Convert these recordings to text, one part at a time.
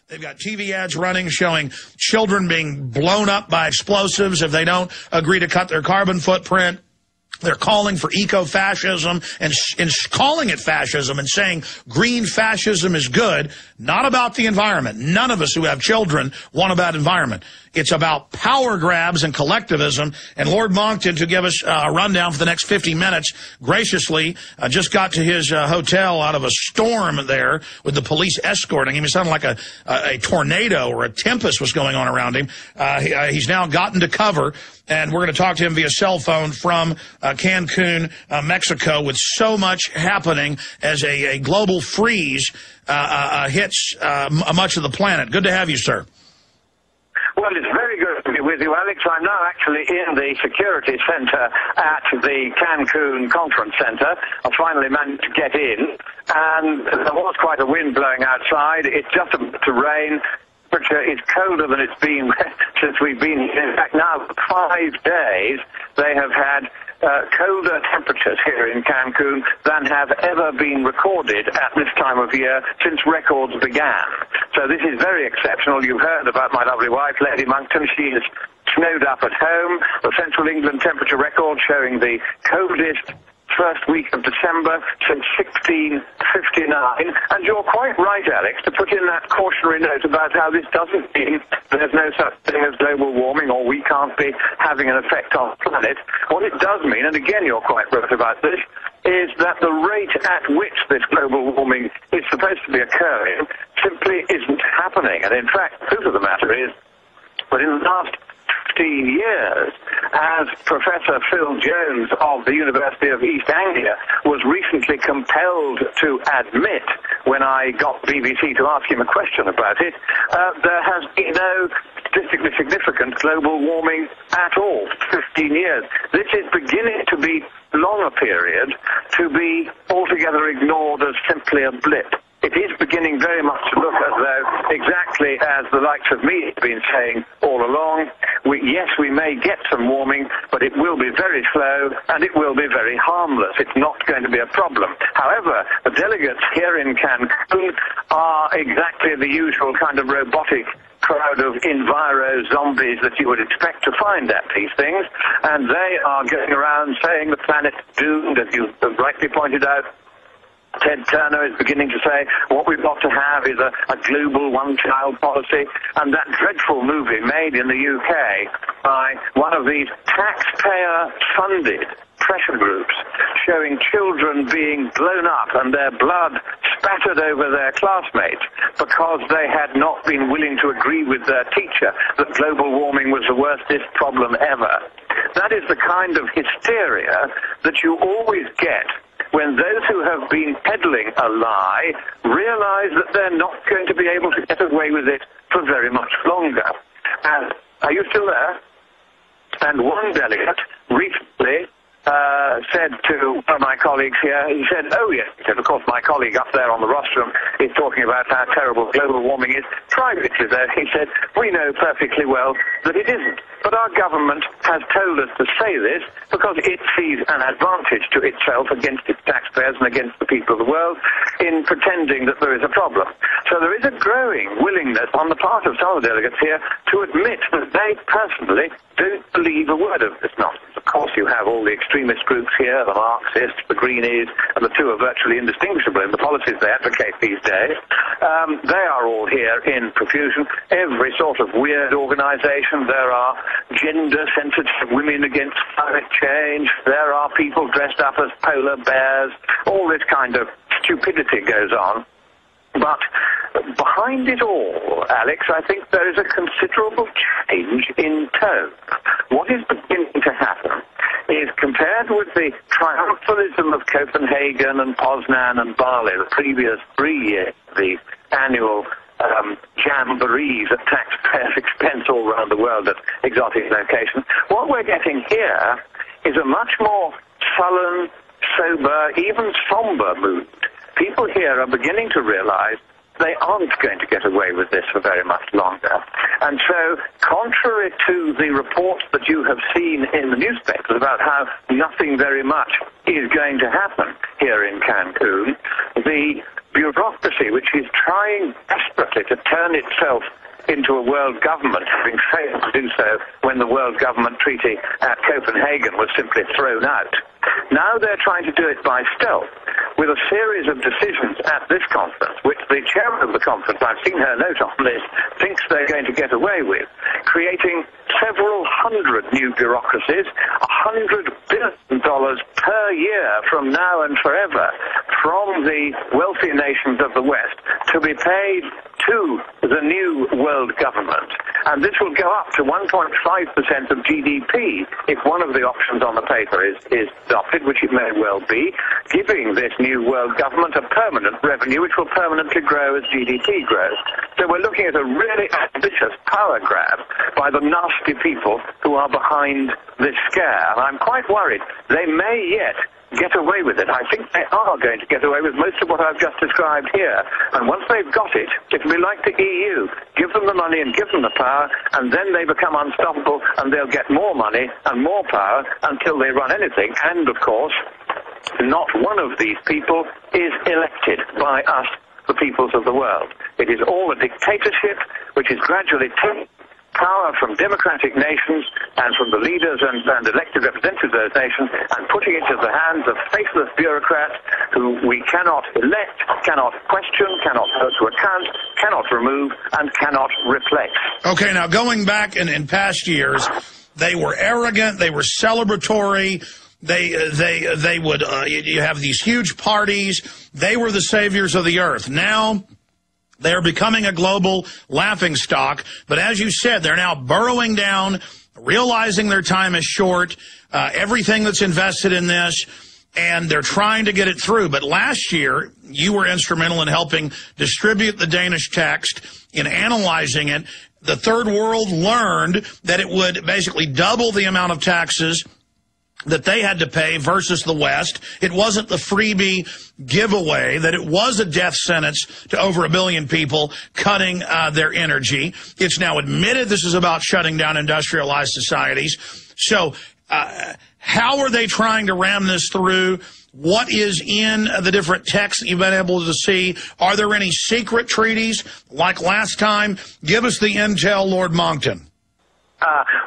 They've got TV ads running showing children being blown up by explosives if they don't agree to cut their carbon footprint. They're calling for eco-fascism and calling it fascism and saying green fascism is good, not about the environment. None of us who have children want about environment. It's about power grabs and collectivism. And Lord Monckton, to give us a rundown for the next 50 minutes, graciously just got to his hotel out of a storm there with the police escorting him. It sounded like a tornado or a tempest was going on around him. He's now gotten to cover. And we're going to talk to him via cell phone from Cancun, Mexico, with so much happening as a global freeze hits much of the planet. Good to have you, sir. Well, it's very good to be with you, Alex. I'm now actually in the security center at the Cancun Conference Center. I finally managed to get in, and there was quite a wind blowing outside. It's just about to rain. Temperature is colder than it's been since we've been here. In fact, now for 5 days, they have had colder temperatures here in Cancun than have ever been recorded at this time of year since records began. So this is very exceptional. You've heard about my lovely wife, Lady Monckton. She is snowed up at home. The Central England temperature record showing the coldest first week of December since 1659. And you're quite right, Alex, to put in that cautionary note about how this doesn't mean there's no such thing as global warming or we can't be having an effect on the planet. What it does mean, and again you're quite right about this, is that the rate at which this global warming is supposed to be occurring simply isn't happening. And in fact, the truth of the matter is that in the last 15 years, as Professor Phil Jones of the University of East Anglia was recently compelled to admit when I got BBC to ask him a question about it, there has been no statistically significant global warming at all. 15 years. This is beginning to be longer period to be altogether ignored as simply a blip. It is beginning very much to look as though, exactly as the likes of me have been saying all along, yes, we may get some warming, but it will be very slow and it will be very harmless. It's not going to be a problem. However, the delegates here in Cancun are exactly the usual kind of robotic crowd of enviro zombies that you would expect to find at these things, and they are going around saying the planet's doomed, as you rightly pointed out. Ted Turner is beginning to say what we've got to have is a global one-child policy, and that dreadful movie made in the UK by one of these taxpayer-funded pressure groups showing children being blown up and their blood spattered over their classmates because they had not been willing to agree with their teacher that global warming was the worstest problem ever. That is the kind of hysteria that you always get when those who have been peddling a lie realize that they're not going to be able to get away with it for very much longer. And are you still there? And one delegate recently said to one of my colleagues here, he said, oh yes, he said, of course my colleague up there on the rostrum is talking about how terrible global warming is. Privately though, he said, we know perfectly well that it isn't. But our government has told us to say this because it sees an advantage to itself against its taxpayers and against the people of the world in pretending that there is a problem. So there is a growing willingness on the part of some of the delegates here to admit that they personally don't believe a word of this nonsense. Of course, you have all the extremist groups here, the Marxists, the Greenies, and the two are virtually indistinguishable in the policies they advocate these days. They are all here in profusion. Every sort of weird organization. There are gender-sensitive women against climate change. There are people dressed up as polar bears. All this kind of stupidity goes on. But behind it all, Alex, I think there is a considerable change in tone. What is beginning to happen is, compared with the triumphalism of Copenhagen and Poznan and Bali, the previous 3 years, the annual jamborees at taxpayers' expense all around the world at exotic locations, what we're getting here is a much more sullen, sober, even somber mood. People here are beginning to realize they aren't going to get away with this for very much longer. And so, contrary to the reports that you have seen in the newspapers about how nothing very much is going to happen here in Cancun, the bureaucracy which is trying desperately to turn itself into a world government, having failed to do so when the World Government Treaty at Copenhagen was simply thrown out. Now they're trying to do it by stealth with a series of decisions at this conference, which the chairman of the conference, I've seen her note on this, thinks they're going to get away with, creating several hundred new bureaucracies, $100 billion per year from now and forever from the wealthy nations of the West to be paid to the new world government. And this will go up to 1.5% of GDP if one of the options on the paper is adopted, which it may well be, giving this new world government a permanent revenue which will permanently grow as GDP grows. So we're looking at a really ambitious power grab by the nasty people who are behind this scare. And I'm quite worried they may yet get away with it. I think they are going to get away with most of what I've just described here. And once they've got it, it'll be like the EU. Give them the money and give them the power, and then they become unstoppable, and they'll get more money and more power until they run anything. And, of course, not one of these people is elected by us, the peoples of the world. It is all a dictatorship which is gradually taking power from democratic nations and from the leaders and elected representatives of those nations and putting it into the hands of faithless bureaucrats who we cannot elect, cannot question, cannot hold to account, cannot remove, and cannot replace. Okay, now going back in past years, they were arrogant, they were celebratory, they would, you have these huge parties, they were the saviors of the earth. Now, they're becoming a global laughingstock, but as you said, they're now burrowing down, realizing their time is short, everything that's invested in this, and they're trying to get it through. But last year, you were instrumental in helping distribute the Danish text, in analyzing it. The Third World learned that it would basically double the amount of taxes that they had to pay versus the West. It wasn't the freebie giveaway, that it was a death sentence to over 1 billion people cutting their energy. It's now admitted this is about shutting down industrialized societies. So how are they trying to ram this through? What is in the different texts that you've been able to see? Are there any secret treaties like last time? Give us the intel, Lord Monckton.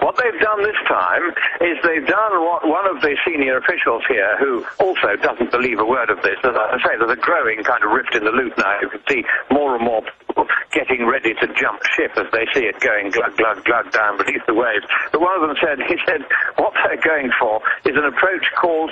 What they've done this time is they've done what one of the senior officials here, who also doesn't believe a word of this, as I say, there's a growing kind of rift in the loop now. You can see more and more people getting ready to jump ship as they see it going glug, glug, glug down beneath the waves. But one of them said, he said, what they're going for is an approach called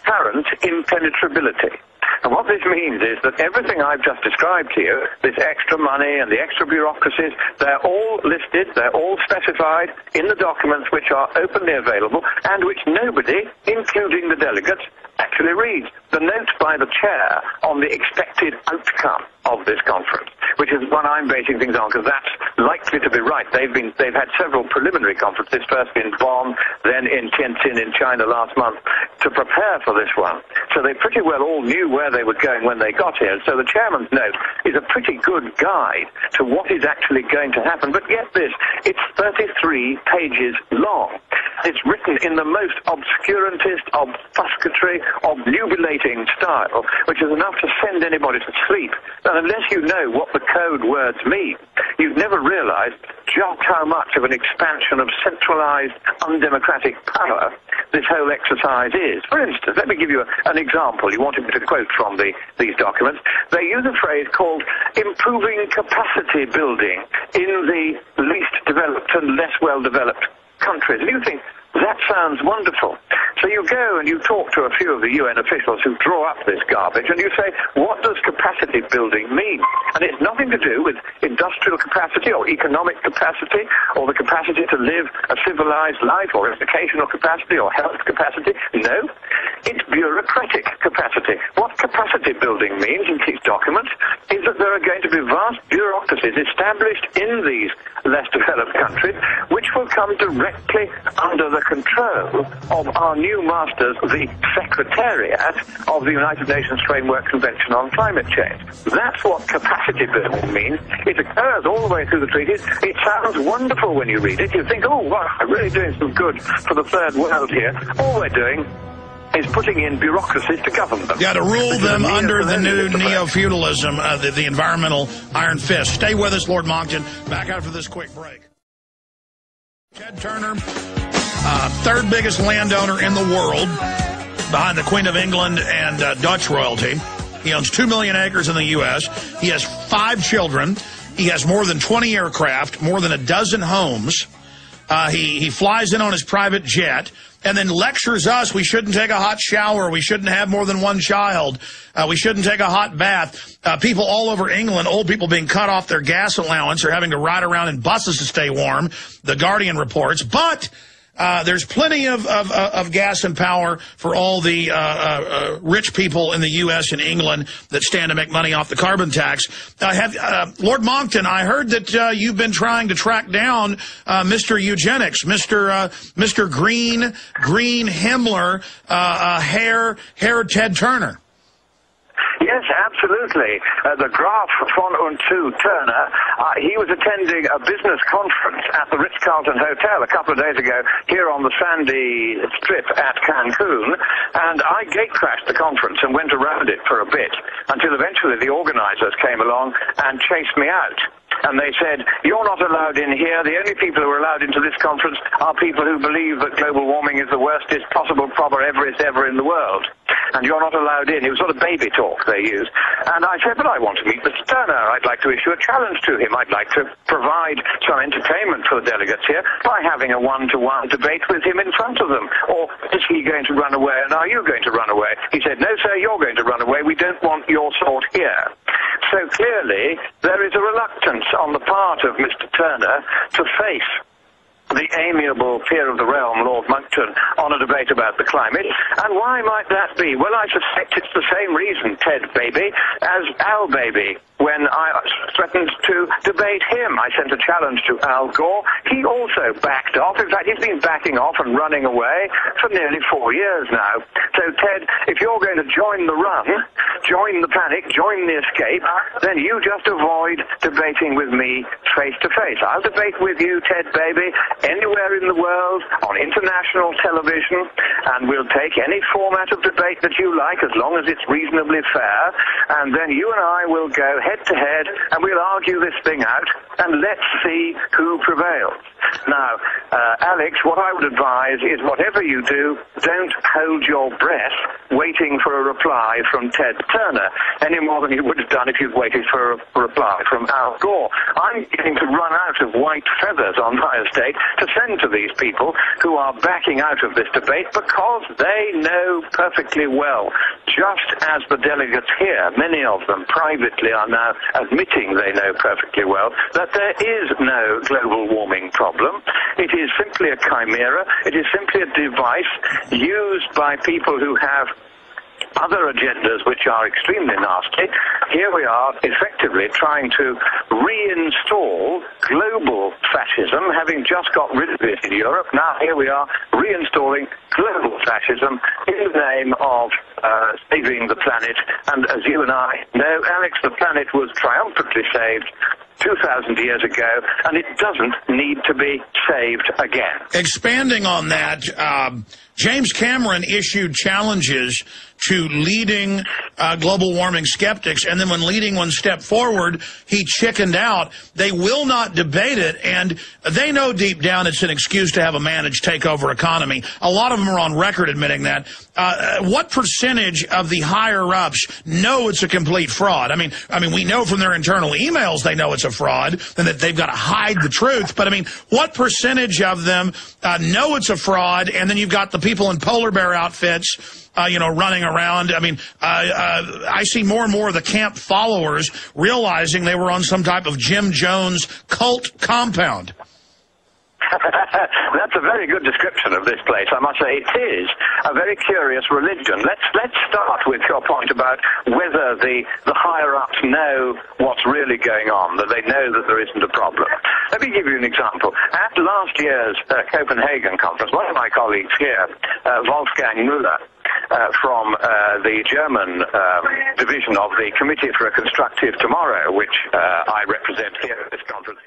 transparent impenetrability. And what this means is that everything I've just described to you, this extra money and the extra bureaucracies, they're all listed, they're all specified in the documents which are openly available and which nobody, including the delegates, actually reads. The note by the chair on the expected outcome of this conference, which is what I'm basing things on, because that's likely to be right. They've had several preliminary conferences, first in Bonn, then in Tianjin in China last month, to prepare for this one. So they pretty well all knew where they were going when they got here. So the chairman's note is a pretty good guide to what is actually going to happen. But get this, it's 33 pages long. It's written in the most obscurantist, obfuscatory, obnubilating style, which is enough to send anybody to sleep. And unless you know what the code words mean, you've never realized just how much of an expansion of centralized, undemocratic power this whole exercise is. For instance, let me give you an example. You wanted me to quote from these documents. They use a phrase called improving capacity building in the least developed and less well-developed countries. And you think, that sounds wonderful. So you go and you talk to a few of the UN officials who draw up this garbage, and you say, what does capacity building mean? And it's nothing to do with industrial capacity or economic capacity or the capacity to live a civilized life or educational capacity or health capacity. No, it's bureaucratic capacity. What capacity building means in these documents is that there are going to be vast bureaucracies established in these less developed countries which will come directly under the control of our new masters, the Secretariat of the United Nations Framework Convention on Climate Change. That's what capacity building means. It occurs all the way through the treaties. It sounds wonderful when you read it. You think, oh, wow, I'm really doing some good for the third world here. All we're doing is putting in bureaucracies to govern them. Yeah, to rule them under the new neo-feudalism, the environmental iron fist. Stay with us, Lord Monckton. Back after this quick break. Ted Turner, third biggest landowner in the world, behind the Queen of England and Dutch royalty. He owns 2 million acres in the U.S. He has 5 children. He has more than 20 aircraft, more than a dozen homes. He flies in on his private jet and then lectures us we shouldn't take a hot shower, we shouldn't have more than one child, we shouldn't take a hot bath. People all over England, old people being cut off their gas allowance or having to ride around in buses to stay warm, The Guardian reports. But there's plenty of gas and power for all the rich people in the U.S. and England that stand to make money off the carbon tax. Lord Monckton, I heard that you've been trying to track down Mr. Eugenics, Mr. Green Himmler, hair Ted Turner. Yes, absolutely. The Graf von und zu Turner, he was attending a business conference at the Ritz-Carlton Hotel a couple of days ago here on the sandy strip at Cancun, and I gate-crashed the conference and went around it for a bit until eventually the organizers came along and chased me out. And they said, you're not allowed in here. The only people who are allowed into this conference are people who believe that global warming is the worstest possible problem ever in the world. And you're not allowed in. It was sort of baby talk they used. And I said, but I want to meet Mr. Turner. I'd like to issue a challenge to him. I'd like to provide some entertainment for the delegates here by having a one-to-one debate with him in front of them. Or is he going to run away and are you going to run away? He said, no, sir, you're going to run away. We don't want your sort here. So clearly, there is a reluctance on the part of Mr. Turner to face the amiable peer of the realm, Lord Monckton, on a debate about the climate. And why might that be? Well, I suspect it's the same reason, Ted baby, as Al baby. When I threatened to debate him, I sent a challenge to Al Gore. He also backed off. In fact, he's been backing off and running away for nearly 4 years now. So, Ted, if you're going to join the run, join the panic, join the escape, then you just avoid debating with me face to face. I'll debate with you, Ted baby, anywhere in the world, on international television, and we'll take any format of debate that you like, as long as it's reasonably fair, and then you and I will go head-to-head, and we'll argue this thing out, and let's see who prevails. Now, Alex, what I would advise is whatever you do, don't hold your breath waiting for a reply from Ted Turner, any more than you would have done if you'd waited for a reply from Al Gore. I'm beginning to run out of white feathers on my estate to send to these people who are backing out of this debate because they know perfectly well, just as the delegates here, many of them privately are now admitting they know perfectly well, that there is no global warming problem. It is simply a chimera. It is simply a device used by people who have other agendas which are extremely nasty. Here we are effectively trying to reinstall global fascism, having just got rid of it in Europe. Now here we are reinstalling global fascism in the name of saving the planet. And as you and I know, Alex, the planet was triumphantly saved 2,000 years ago, and it doesn't need to be saved again. Expanding on that, James Cameron issued challenges to leading global warming skeptics, and then when leading one step forward, he chickened out. They will not debate it, and they know deep down it's an excuse to have a managed takeover economy. A lot of them are on record admitting that. What percentage of the higher-ups know it's a complete fraud? I mean, we know from their internal emails they know it's a fraud, and that they've got to hide the truth. But, I mean, what percentage of them know it's a fraud, and then you've got the people in polar bear outfits running around. I mean, I see more and more of the camp followers realizing they were on some type of Jim Jones cult compound. That's a very good description of this place. I must say it is a very curious religion. Let's start with your point about whether the higher-ups know what's really going on, that they know that there isn't a problem. Let me give you an example. At last year's Copenhagen conference, one of my colleagues here, Wolfgang Müller, from the German division of the Committee for a Constructive Tomorrow, which I represent here at this conference,